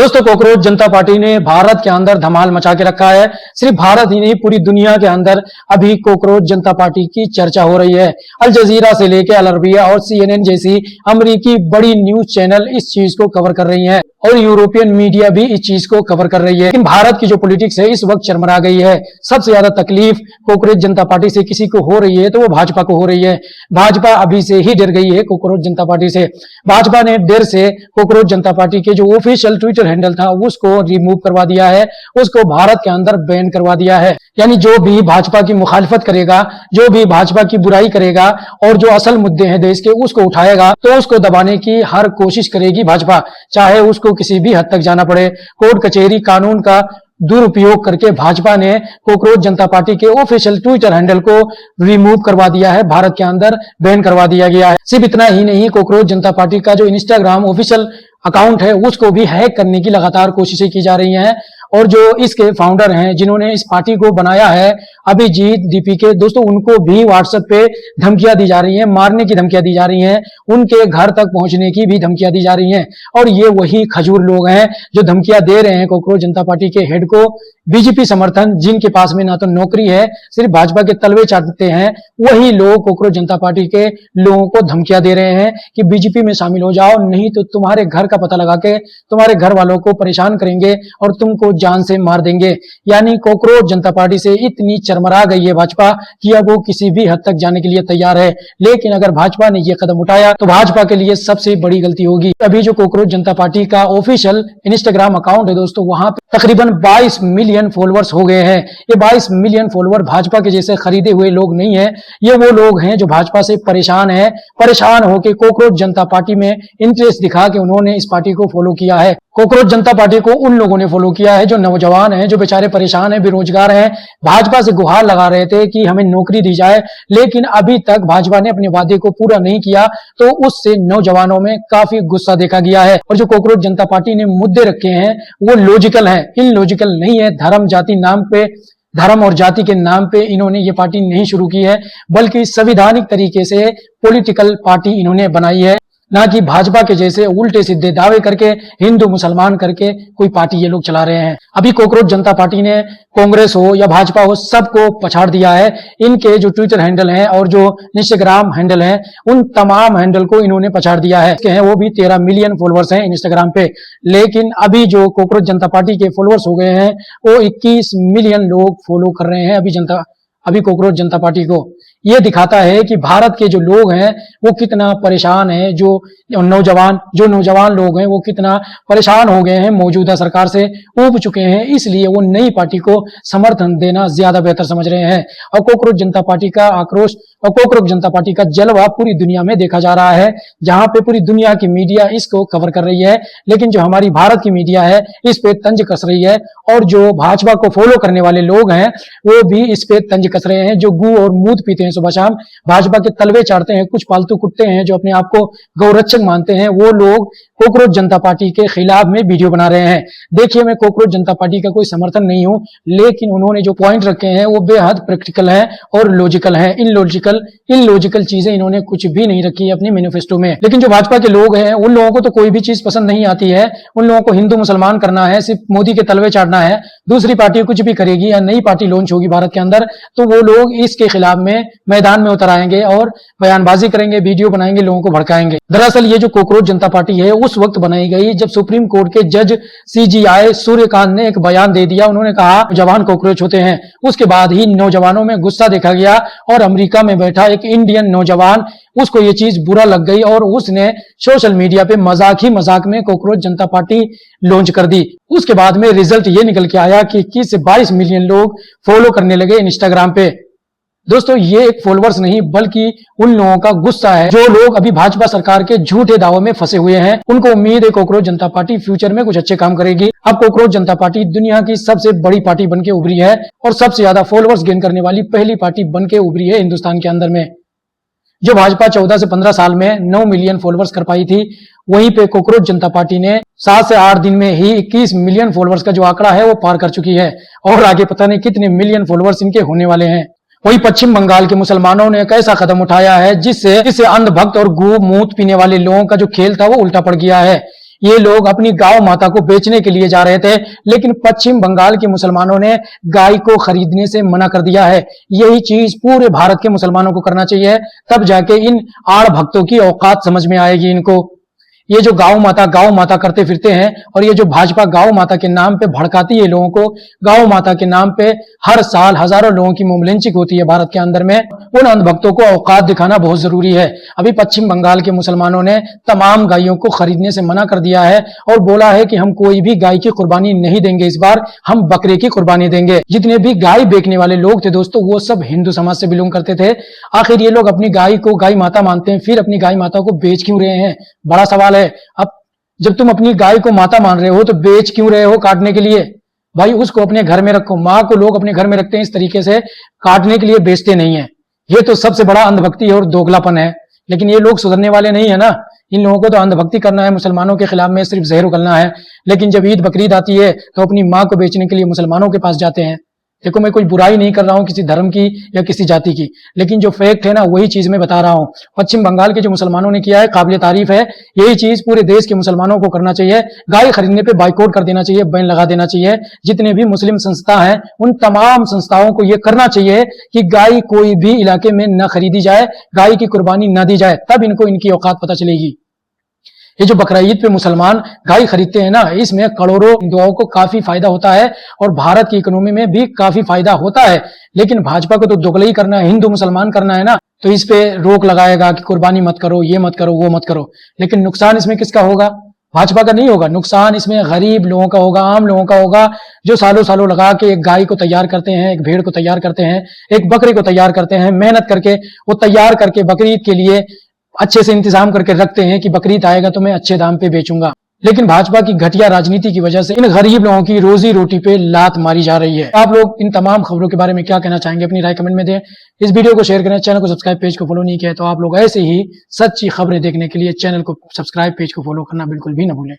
दोस्तों, कॉकरोच जनता पार्टी ने भारत के अंदर धमाल मचा के रखा है। सिर्फ भारत ही नहीं, पूरी दुनिया के अंदर अभी कॉकरोच जनता पार्टी की चर्चा हो रही है। अल जजीरा से लेकर अल अरबिया और CNN जैसी अमेरिकी बड़ी न्यूज चैनल इस चीज को कवर कर रही हैं और यूरोपियन मीडिया भी इस चीज को कवर कर रही है। लेकिन भारत की जो पॉलिटिक्स है इस वक्त चरमरा गई है। सबसे ज्यादा तकलीफ कॉकरोच जनता पार्टी से किसी को हो रही है तो वो भाजपा को हो रही है। भाजपा अभी से ही डर गई है कॉकरोच जनता पार्टी से। भाजपा ने डर से कॉकरोच जनता पार्टी के जो ऑफिशियल ट्विटर हैंडल था उसको रिमूव करवा दिया है, उसको भारत के अंदर बैन करवा दिया है। यानी जो भी भाजपा की मुखालिफत करेगा, जो भी भाजपा की बुराई करेगा और जो असल मुद्दे हैं देश के उसको उठाएगा तो उसको दबाने की हर कोशिश करेगी भाजपा, चाहे उसको किसी भी हद तक जाना पड़े। कोर्ट कचहरी कानून का दुरुपयोग करके भाजपा ने कॉकरोच जनता पार्टी के ऑफिशियल ट्विटर हैंडल को रिमूव करवा दिया है, भारत के अंदर बैन करवा दिया गया है। सिर्फ इतना ही नहीं, कॉकरोच जनता पार्टी का जो इंस्टाग्राम ऑफिशियल अकाउंट है उसको भी हैक करने की लगातार कोशिशें की जा रही हैं। और जो इसके फाउंडर हैं जिन्होंने इस पार्टी को बनाया है, अभिजीत DPK, दोस्तों उनको भी व्हाट्सएप पे धमकियां दी जा रही हैं, मारने की धमकियां दी जा रही हैं, उनके घर तक पहुंचने की भी धमकियां दी जा रही हैं। और ये वही खजूर लोग हैं जो धमकियां दे रहे हैं कॉकरोच जनता पार्टी के हेड को। बीजेपी समर्थन जिनके पास में ना तो नौकरी है, सिर्फ भाजपा के तलवे चाटते हैं, वही लोग कॉकरोच जनता पार्टी के लोगों को धमकियां दे रहे हैं कि बीजेपी में शामिल हो जाओ, नहीं तो तुम्हारे घर का पता लगा के तुम्हारे घर वालों को परेशान करेंगे और तुमको जान से मार देंगे। यानी कॉकरोच जनता पार्टी से इतनी चरमरा गई है भाजपा कि अब वो किसी भी हद तक जाने के लिए तैयार है। लेकिन अगर भाजपा ने ये कदम उठाया तो भाजपा के लिए सबसे बड़ी गलती होगी। अभी जो कॉकरोच जनता पार्टी का ऑफिशियल इंस्टाग्राम अकाउंट है दोस्तों, वहां पे तकरीबन 22 मिलियन फॉलोअर्स हो गए हैं। ये 22 मिलियन फॉलोअर भाजपा के जैसे खरीदे हुए लोग नहीं है, ये वो लोग हैं जो भाजपा से परेशान है, परेशान होकर कॉकरोच जनता पार्टी में इंटरेस्ट दिखा के उन्होंने इस पार्टी को फॉलो किया है। कॉकरोच जनता पार्टी को उन लोगों ने फॉलो किया है जो नौजवान हैं, जो बेचारे परेशान हैं, बेरोजगार हैं, भाजपा से गुहार लगा रहे थे कि हमें नौकरी दी जाए, लेकिन अभी तक भाजपा ने अपने वादे को पूरा नहीं किया, तो उससे नौजवानों में काफी गुस्सा देखा गया है। और जो कॉकरोच जनता पार्टी ने मुद्दे रखे हैं वो लॉजिकल है, इलॉजिकल नहीं है। धर्म जाति नाम पे, धर्म और जाति के नाम पे इन्होंने ये पार्टी नहीं शुरू की है, बल्कि संवैधानिक तरीके से पॉलिटिकल पार्टी इन्होंने बनाई है, ना कि भाजपा के जैसे उल्टे सीधे दावे करके हिंदू मुसलमान करके कोई पार्टी ये लोग चला रहे हैं। अभी कॉकरोच जनता पार्टी ने कांग्रेस हो या भाजपा हो सबको पछाड़ दिया है। इनके जो ट्विटर हैंडल हैं और जो इंस्टाग्राम हैंडल हैं उन तमाम हैंडल को इन्होंने पछाड़ दिया है। वो भी 13 मिलियन फॉलोअर्स हैं इंस्टाग्राम पे, लेकिन अभी जो कॉकरोच जनता पार्टी के फॉलोअर्स हो गए हैं वो 21 मिलियन लोग फॉलो कर रहे हैं अभी कॉकरोच जनता पार्टी को। ये दिखाता है कि भारत के जो लोग हैं वो कितना परेशान है, जो नौजवान लोग हैं वो कितना परेशान हो गए हैं, मौजूदा सरकार से ऊब चुके हैं, इसलिए वो नई पार्टी को समर्थन देना ज्यादा बेहतर समझ रहे हैं। और कॉकरोच जनता पार्टी का आक्रोश और कॉकरोच जनता पार्टी का जलवा पूरी दुनिया में देखा जा रहा है, जहां पे पूरी दुनिया की मीडिया इसको कवर कर रही है, लेकिन जो हमारी भारत की मीडिया है इस पे तंज कस रही है। और जो भाजपा को फॉलो करने वाले लोग हैं वो भी इस पे तंज कस रहे हैं, जो गू और मूत पीते हैं सुबह शाम, भाजपा के तलवे चाटते हैं, कुछ पालतू कुत्ते हैं जो अपने आप को गौरक्षक मानते हैं, वो लोग कॉकरोच जनता पार्टी के खिलाफ में वीडियो बना रहे हैं। देखिए, मैं कॉकरोच जनता पार्टी का कोई समर्थन नहीं हूं, लेकिन उन्होंने जो पॉइंट रखे हैं वो बेहद प्रैक्टिकल है और लॉजिकल है। इलॉजिकल चीजें इन्होंने कुछ भी नहीं रखी है अपनी मैनिफेस्टो में। लेकिन जो भाजपा के लोग हैं उन लोगों को तो कोई भी चीज पसंद नहीं आती है, उन लोगों को हिंदू मुसलमान करना है, सिर्फ मोदी के तलवे चाटना है। दूसरी पार्टी कुछ भी करेगी या नई पार्टी लॉन्च होगी भारत के अंदर तो वो लोग इसके खिलाफ में मैदान में उतर आएंगे और बयानबाजी करेंगे, वीडियो बनाएंगे, लोगों को भड़काएंगे। दरअसल ये जो कॉकरोच जनता पार्टी है उस वक्त बनाई गई जब सुप्रीम कोर्ट के जज CGI सूर्यकांत ने एक बयान दे दिया। उन्होंने कहा जवान कॉकरोच होते हैं। उसके बाद ही नौजवानों में गुस्सा देखा गया और अमेरिका में बैठा एक इंडियन नौजवान, उसको ये चीज बुरा लग गई और उसने सोशल मीडिया पे मजाक में कॉकरोच जनता पार्टी लॉन्च कर दी। उसके बाद में रिजल्ट ये निकल के आया कि 21 से 22 मिलियन लोग फॉलो करने लगे इंस्टाग्राम पे। दोस्तों, ये एक फॉलोअर्स नहीं बल्कि उन लोगों का गुस्सा है जो लोग अभी भाजपा सरकार के झूठे दावों में फंसे हुए हैं। उनको उम्मीद है कॉकरोच जनता पार्टी फ्यूचर में कुछ अच्छे काम करेगी। अब कॉकरोच जनता पार्टी दुनिया की सबसे बड़ी पार्टी बनके उभरी है और सबसे ज्यादा फॉलोअर्स गेन करने वाली पहली पार्टी बनके उभरी है हिंदुस्तान के अंदर में। जो भाजपा 14 से 15 साल में 9 मिलियन फॉलोअर्स कर पाई थी, वहीं पे कॉकरोच जनता पार्टी ने 7 से 8 दिन में ही 21 मिलियन फॉलोअर्स का जो आंकड़ा है वो पार कर चुकी है और आगे पता नहीं कितने मिलियन फॉलोअर्स इनके होने वाले हैं। वहीं पश्चिम बंगाल के मुसलमानों ने एक ऐसा कदम उठाया है जिससे अंधभक्त और गू मूत पीने वाले लोगों का जो खेल था वो उल्टा पड़ गया है। ये लोग अपनी गाय माता को बेचने के लिए जा रहे थे, लेकिन पश्चिम बंगाल के मुसलमानों ने गाय को खरीदने से मना कर दिया है। यही चीज पूरे भारत के मुसलमानों को करना चाहिए, तब जाके इन आड़ भक्तों की औकात समझ में आएगी इनको। ये जो गाँव माता करते फिरते हैं, और ये जो भाजपा गाँव माता के नाम पे भड़काती है लोगों को, गाँव माता के नाम पे हर साल हजारों लोगों की मॉब लिंचिंग होती है भारत के अंदर में। उन अंधभक्तों को औकात दिखाना बहुत जरूरी है। अभी पश्चिम बंगाल के मुसलमानों ने तमाम गायों को खरीदने से मना कर दिया है और बोला है कि हम कोई भी गाय की कुर्बानी नहीं देंगे, इस बार हम बकरे की कुर्बानी देंगे। जितने भी गाय बेचने वाले लोग थे दोस्तों, वो सब हिंदू समाज से बिलोंग करते थे। आखिर ये लोग अपनी गाय को गाय माता मानते हैं, फिर अपनी गाय माता को बेच क्यों रहे हैं? बड़ा सवाल है। अब जब तुम अपनी गाय को माता मान रहे हो तो बेच क्यों रहे हो काटने के लिए? भाई उसको अपने घर में रखो। माँ को लोग अपने घर में रखते हैं इस तरीके से, काटने के लिए बेचते नहीं है। ये तो सबसे बड़ा अंधभक्ति है और दोगलापन है। लेकिन ये लोग सुधरने वाले नहीं है ना। इन लोगों को तो अंधभक्ति करना है, मुसलमानों के खिलाफ में सिर्फ जहर उगलना है। लेकिन जब ईद बकरीद आती है तो अपनी माँ को बेचने के लिए मुसलमानों के पास जाते हैं। देखो, मैं कोई बुराई नहीं कर रहा हूं किसी धर्म की या किसी जाति की, लेकिन जो फैक्ट है ना वही चीज मैं बता रहा हूं। पश्चिम बंगाल के जो मुसलमानों ने किया है काबिल तारीफ है। यही चीज पूरे देश के मुसलमानों को करना चाहिए। गाय खरीदने पे बाइकआउट कर देना चाहिए, बैन लगा देना चाहिए। जितने भी मुस्लिम संस्था हैं उन तमाम संस्थाओं को यह करना चाहिए कि गाय कोई भी इलाके में न खरीदी जाए, गाय की कुर्बानी न दी जाए, तब इनको इनकी औकात पता चलेगी। ये जो बकरा ईद पे मुसलमान गाय खरीदते हैं ना, इसमें करोड़ों हिंदुओं को काफी फायदा होता है और भारत की इकोनॉमी में भी काफी फायदा होता है। लेकिन भाजपा को तो दोगलई करना है, हिंदू मुसलमान करना है ना, तो इस पे रोक लगाएगा कि कुर्बानी मत करो, ये मत करो, वो मत करो। लेकिन नुकसान इसमें किसका होगा? भाजपा का नहीं होगा। नुकसान इसमें गरीब लोगों का होगा, आम लोगों का होगा, जो सालों सालों लगा के एक गाय को तैयार करते हैं, एक भेड़ को तैयार करते हैं, एक बकरे को तैयार करते हैं, मेहनत करके वो तैयार करके बकरीद के लिए अच्छे से इंतजाम करके रखते हैं कि बकरीद आएगा तो मैं अच्छे दाम पे बेचूंगा। लेकिन भाजपा की घटिया राजनीति की वजह से इन गरीब लोगों की रोजी रोटी पे लात मारी जा रही है। आप लोग इन तमाम खबरों के बारे में क्या कहना चाहेंगे? अपनी राय कमेंट में दें। इस वीडियो को शेयर करें, चैनल को सब्सक्राइब, पेज को फॉलो नहीं किया तो आप लोग ऐसे ही सच्ची खबरें देखने के लिए चैनल को सब्सक्राइब, पेज को फॉलो करना बिल्कुल भी ना भूलें।